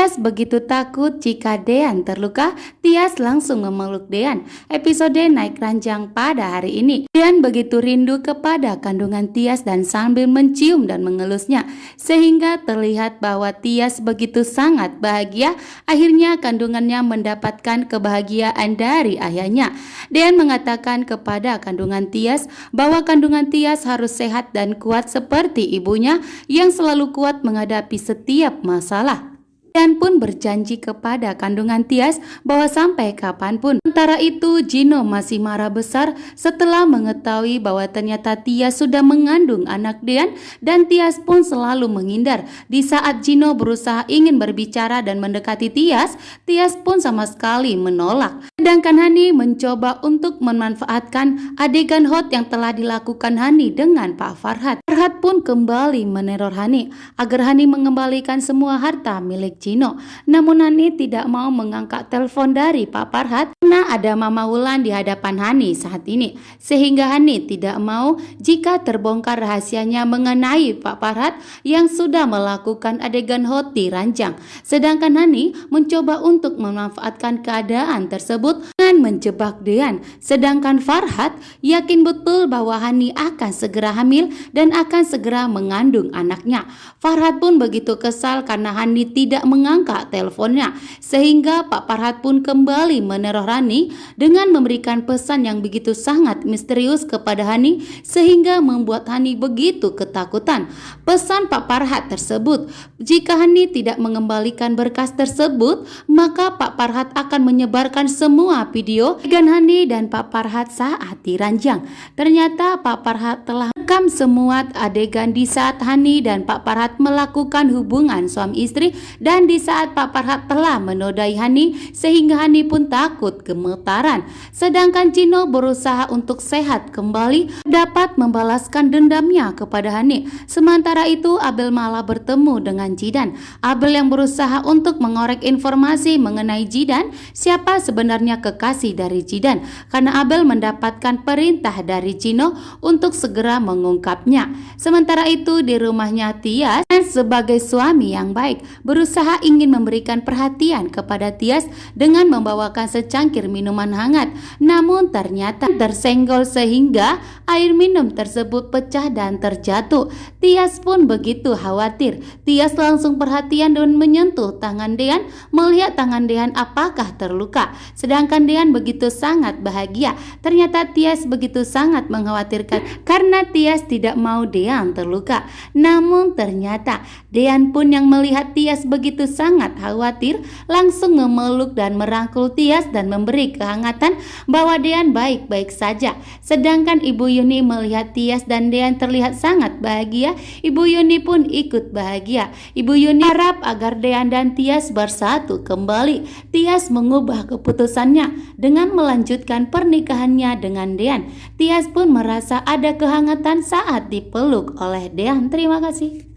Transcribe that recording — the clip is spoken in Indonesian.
Tias begitu takut jika Dean terluka, Tias langsung memeluk Dean. Episode naik ranjang pada hari ini. Dean begitu rindu kepada kandungan Tias dan sambil mencium dan mengelusnya, sehingga terlihat bahwa Tias begitu sangat bahagia. Akhirnya kandungannya mendapatkan kebahagiaan dari ayahnya. Dean mengatakan kepada kandungan Tias bahwa kandungan Tias harus sehat dan kuat seperti ibunya yang selalu kuat menghadapi setiap masalah. Dean pun berjanji kepada kandungan Tias bahwa sampai kapanpun. Sementara itu Gino masih marah besar setelah mengetahui bahwa ternyata Tias sudah mengandung anak Dean, dan Tias pun selalu menghindar. Di saat Gino berusaha ingin berbicara dan mendekati Tias, Tias pun sama sekali menolak. Sedangkan Hani mencoba untuk memanfaatkan adegan hot yang telah dilakukan Hani dengan Pak Farhat. Farhat pun kembali meneror Hani agar Hani mengembalikan semua harta milik Gino. Namun Hani tidak mau mengangkat telepon dari Pak Farhat karena ada Mama Wulan di hadapan Hani saat ini. Sehingga Hani tidak mau jika terbongkar rahasianya mengenai Pak Farhat yang sudah melakukan adegan hot di ranjang. Sedangkan Hani mencoba untuk memanfaatkan keadaan tersebut dengan menjebak Dean. Sedangkan Farhat yakin betul bahwa Hani akan segera hamil dan akan segera mengandung anaknya. Farhat pun begitu kesal karena Hani tidak mengangkat teleponnya, sehingga Pak Farhat pun kembali meneror Hani dengan memberikan pesan yang begitu sangat misterius kepada Hani sehingga membuat Hani begitu ketakutan. Pesan Pak Farhat tersebut, jika Hani tidak mengembalikan berkas tersebut, maka Pak Farhat akan menyebarkan semua video adegan Hani dan Pak Farhat saat diranjang. Ternyata Pak Farhat telah rekam semua adegan di saat Hani dan Pak Farhat melakukan hubungan suami istri, dan di saat Pak Farhat telah menodai Hani sehingga Hani pun takut gemetaran. Sedangkan Gino berusaha untuk sehat kembali dapat membalaskan dendamnya kepada Hani. Sementara itu Abel malah bertemu dengan Jidan. Abel yang berusaha untuk mengorek informasi mengenai Jidan, siapa sebenarnya kekasih dari Jidan, karena Abel mendapatkan perintah dari Gino untuk segera mengungkapnya. Sementara itu di rumahnya Tias sebagai suami yang baik berusaha ingin memberikan perhatian kepada Tias dengan membawakan secangkir minuman hangat. Namun ternyata tersenggol sehingga air minum tersebut pecah dan terjatuh. Tias pun begitu khawatir. Tias langsung perhatian dan menyentuh tangan Dean, melihat tangan Dean apakah terluka. Sedangkan Dean begitu sangat bahagia. Ternyata Tias begitu sangat mengkhawatirkan karena Tias tidak mau Dean terluka. Namun ternyata Dean pun yang melihat Tias begitu sangat khawatir langsung memeluk dan merangkul Tias dan memberi kehangatan bahwa Dean baik-baik saja. Sedangkan Ibu Yuni melihat Tias dan Dean terlihat sangat bahagia, Ibu Yuni pun ikut bahagia. Ibu Yuni harap agar Dean dan Tias bersatu kembali. Tias mengubah keputusannya dengan melanjutkan pernikahannya dengan Dean. Tias pun merasa ada kehangatan saat dipeluk oleh Dean. Terima kasih.